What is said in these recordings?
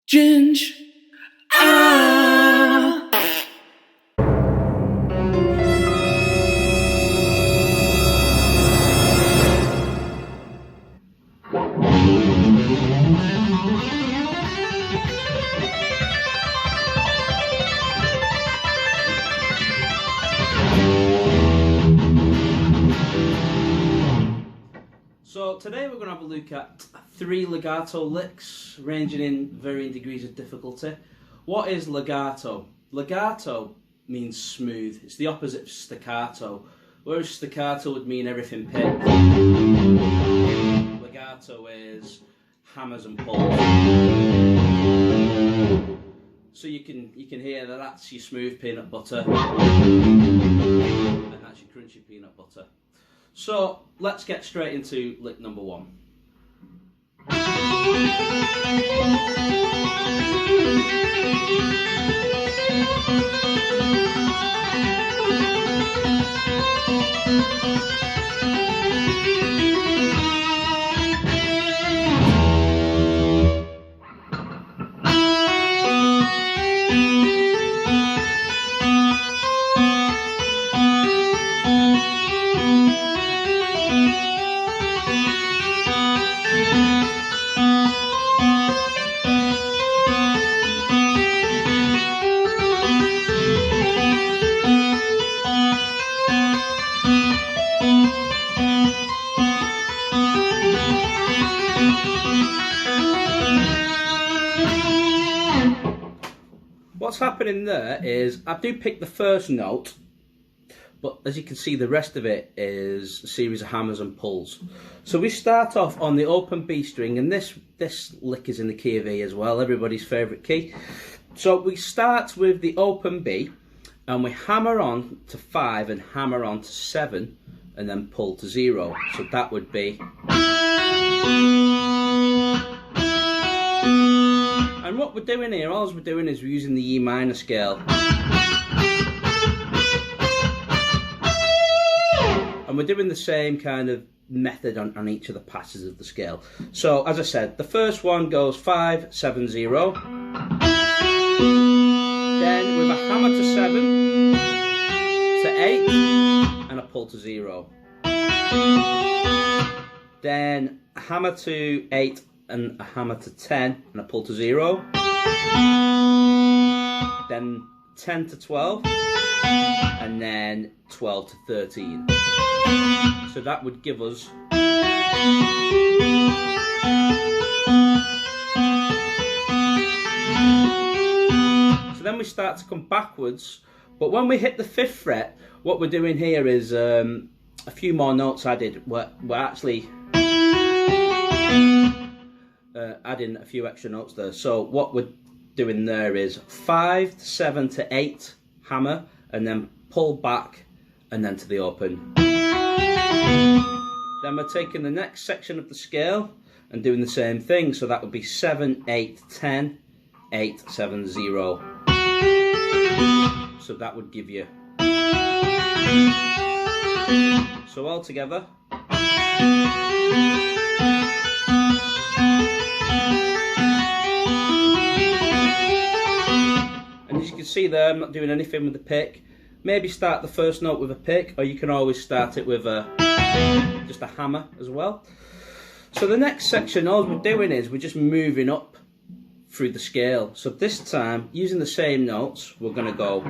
Ginge. Ah. So today we're going to have a look at 3 legato licks ranging in varying degrees of difficulty. What is legato? Legato means smooth. It's the opposite of staccato. Whereas staccato would mean everything picked, legato is hammers and pulls. So you can hear that that's your smooth peanut butter and that's your crunchy peanut butter. So let's get straight into lick number 1. What's happening there is I do pick the first note, but as you can see the rest of it is a series of hammers and pulls. So we start off on the open B string, and this lick is in the key of E as well, everybody's favourite key. So we start with the open B and we hammer on to 5 and hammer on to 7 and then pull to 0. So that would be. And what we're doing here, all we're doing is we're using the E minor scale. And we're doing the same kind of method on each of the passes of the scale. So as I said, the first one goes 5, 7, 0. Then with a hammer to 7, to 8, and a pull to 0. Then a hammer to 8 and a hammer to 10 and a pull to 0. Then 10 to 12 and then 12 to 13. So that would give us so then we start to come backwards, but when we hit the 5th fret, what we're doing here is a few more notes added. We're actually adding a few extra notes there. So what we're doing there is 5 to 7 to 8 hammer and then pull back and then to the open. Then we're taking the next section of the scale and doing the same thing. So that would be 7, 8, 10, 8, 7, 0. So that would give you. So all together. And as you can see there, I'm not doing anything with the pick. Maybe start the first note with a pick, or you can always start it with just a hammer as well. So the next section, all we're doing is we're just moving up through the scale. So this time, using the same notes, we're going to go.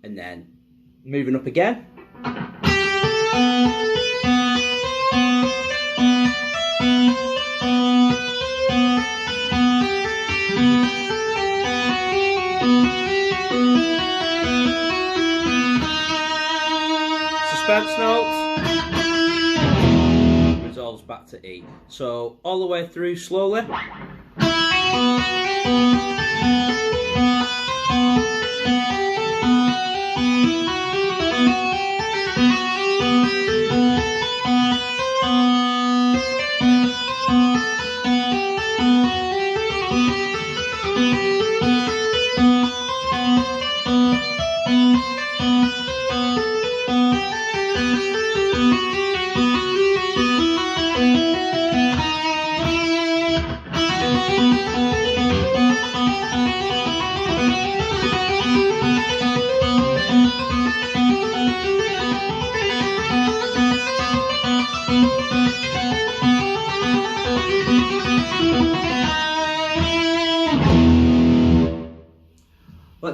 And then moving up again. Suspense notes, resolves back to E. So all the way through slowly.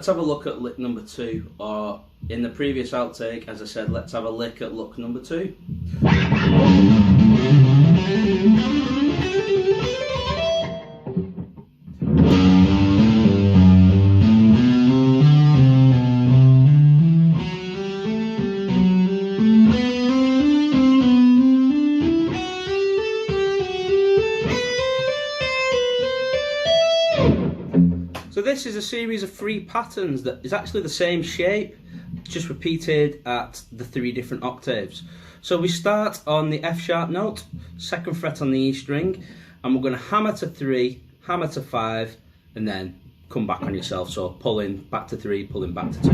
let's have a look at lick number 2, or in the previous outtake, as I said, let's have a lick at look number 2. So this is a series of 3 patterns that is actually the same shape, just repeated at the 3 different octaves. So we start on the F sharp note, 2nd fret on the E string, and we're going to hammer to 3, hammer to 5, and then come back on yourself. So pulling back to 3, pulling back to 2.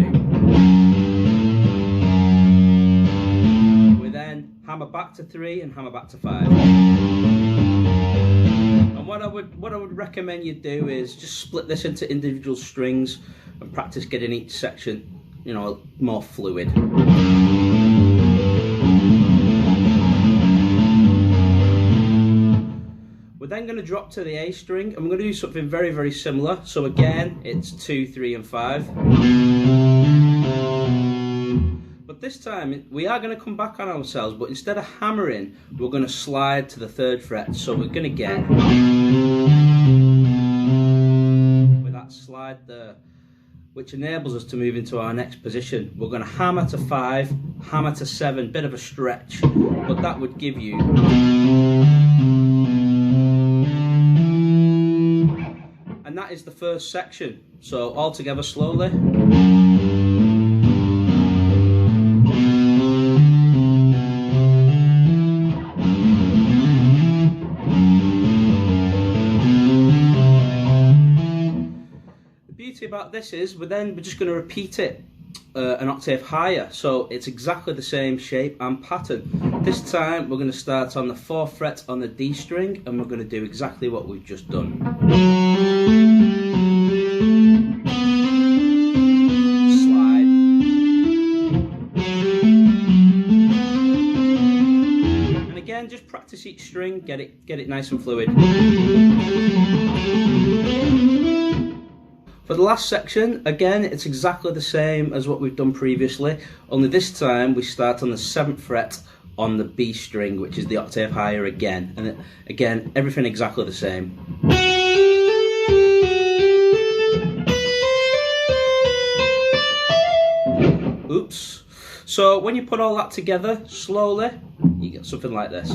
We then hammer back to 3 and hammer back to 5. And what I would recommend you do is just split this into individual strings and practice getting each section, you know, more fluid. We're then going to drop to the A string, and we're going to do something very, very similar. So again, it's 2, 3, and 5. But this time, we are going to come back on ourselves, but instead of hammering, we're going to slide to the 3rd fret. So we're going to get, with that slide there, which enables us to move into our next position. We're going to hammer to 5, hammer to 7, bit of a stretch, but that would give you, and that is the first section. So all together slowly. About this is we're just going to repeat it an octave higher, so it's exactly the same shape and pattern. This time we're going to start on the 4th fret on the D string, and we're going to do exactly what we've just done. Slide. And again, just practice each string, get it nice and fluid. For the last section, again, it's exactly the same as what we've done previously, only this time we start on the 7th fret on the B string, which is the octave higher again, and again, everything exactly the same. Oops. So when you put all that together slowly, you get something like this.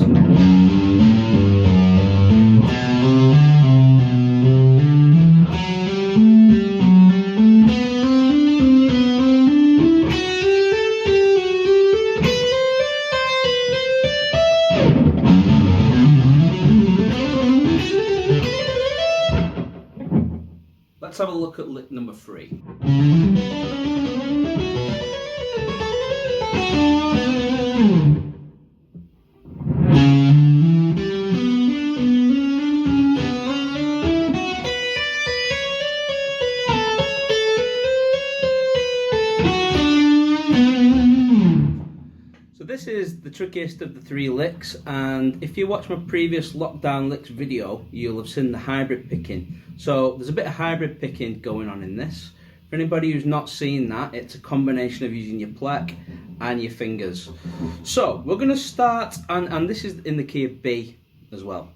Let's have a look at lick number 3. So this is the trickiest of the 3 licks, and if you watch my previous lockdown licks video, you'll have seen the hybrid picking. So there's a bit of hybrid picking going on in this. For anybody who's not seen that, it's a combination of using your pleck and your fingers. So we're going to start, and this is in the key of B as well.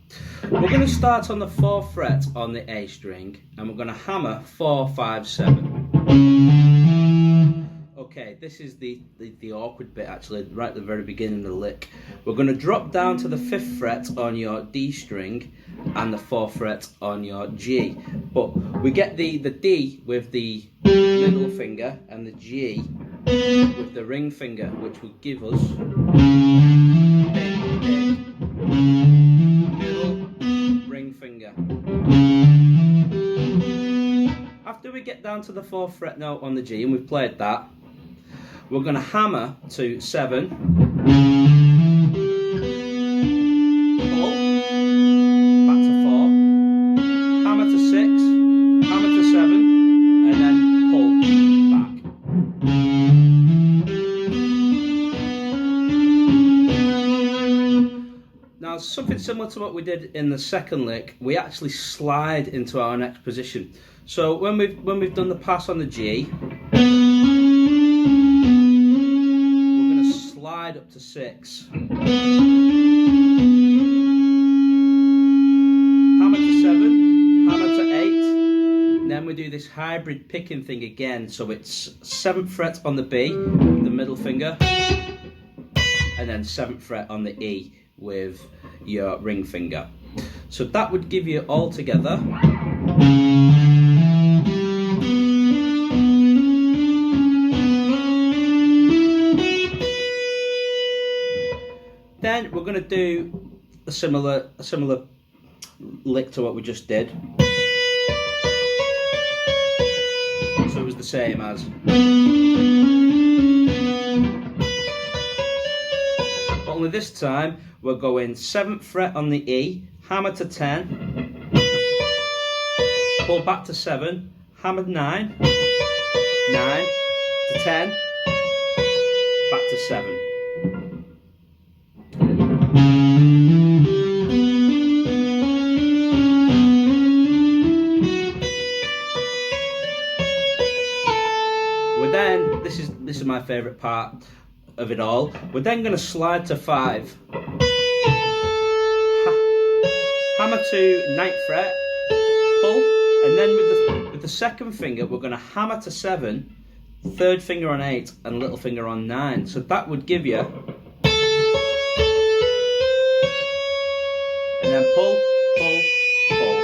We're going to start on the 4th fret on the A string, and we're going to hammer 4, 5, 7. Okay, this is the awkward bit actually, right at the very beginning of the lick. We're going to drop down to the 5th fret on your D string and the 4th fret on your G. But we get the D with the middle finger and the G with the ring finger, which will give us middle ring finger. After we get down to the 4th fret note on the G, and we've played that, we're going to hammer to 7, pull, back to 4, hammer to 6, hammer to 7, and then pull back. Now, something similar to what we did in the second lick, we actually slide into our next position. So when we've done the pass on the G, we're going to slide up to 6. Hammer to 7, hammer to 8. Then we do this hybrid picking thing again. So it's 7th fret on the B, the middle finger, and then 7th fret on the E with your ring finger. So that would give you all together. Then we're going to do a similar lick to what we just did. So it was the same as. But only this time we're going 7th fret on the E, hammer to 10, pull back to 7, hammer 9, 9 to 10, back to 7. Then this is my favourite part of it all. We're then going to slide to 5, hammer to 9th fret, pull, and then with the second finger we're going to hammer to 7, 3rd finger on 8, and little finger on 9. So that would give you, and then pull, pull, pull.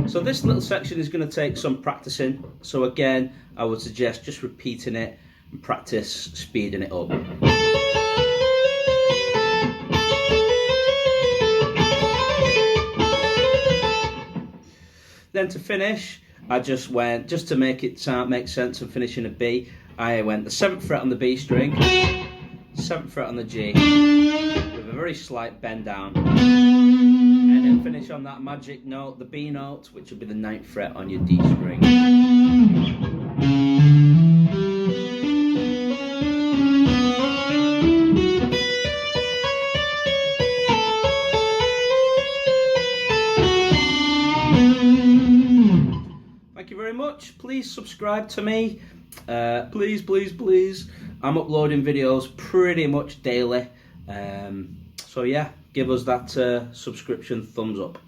So this little section is going to take some practicing. So again, I would suggest just repeating it and practice speeding it up. Then to finish, I just went, just to make it make sense of finishing a B, I went the 7th fret on the B string, 7th fret on the G, with a very slight bend down. And then finish on that magic note, the B note, which will be the 9th fret on your D string. Thank you very much. Please subscribe to me. Please, please, please. I'm uploading videos pretty much daily. So yeah, give us that subscription thumbs up.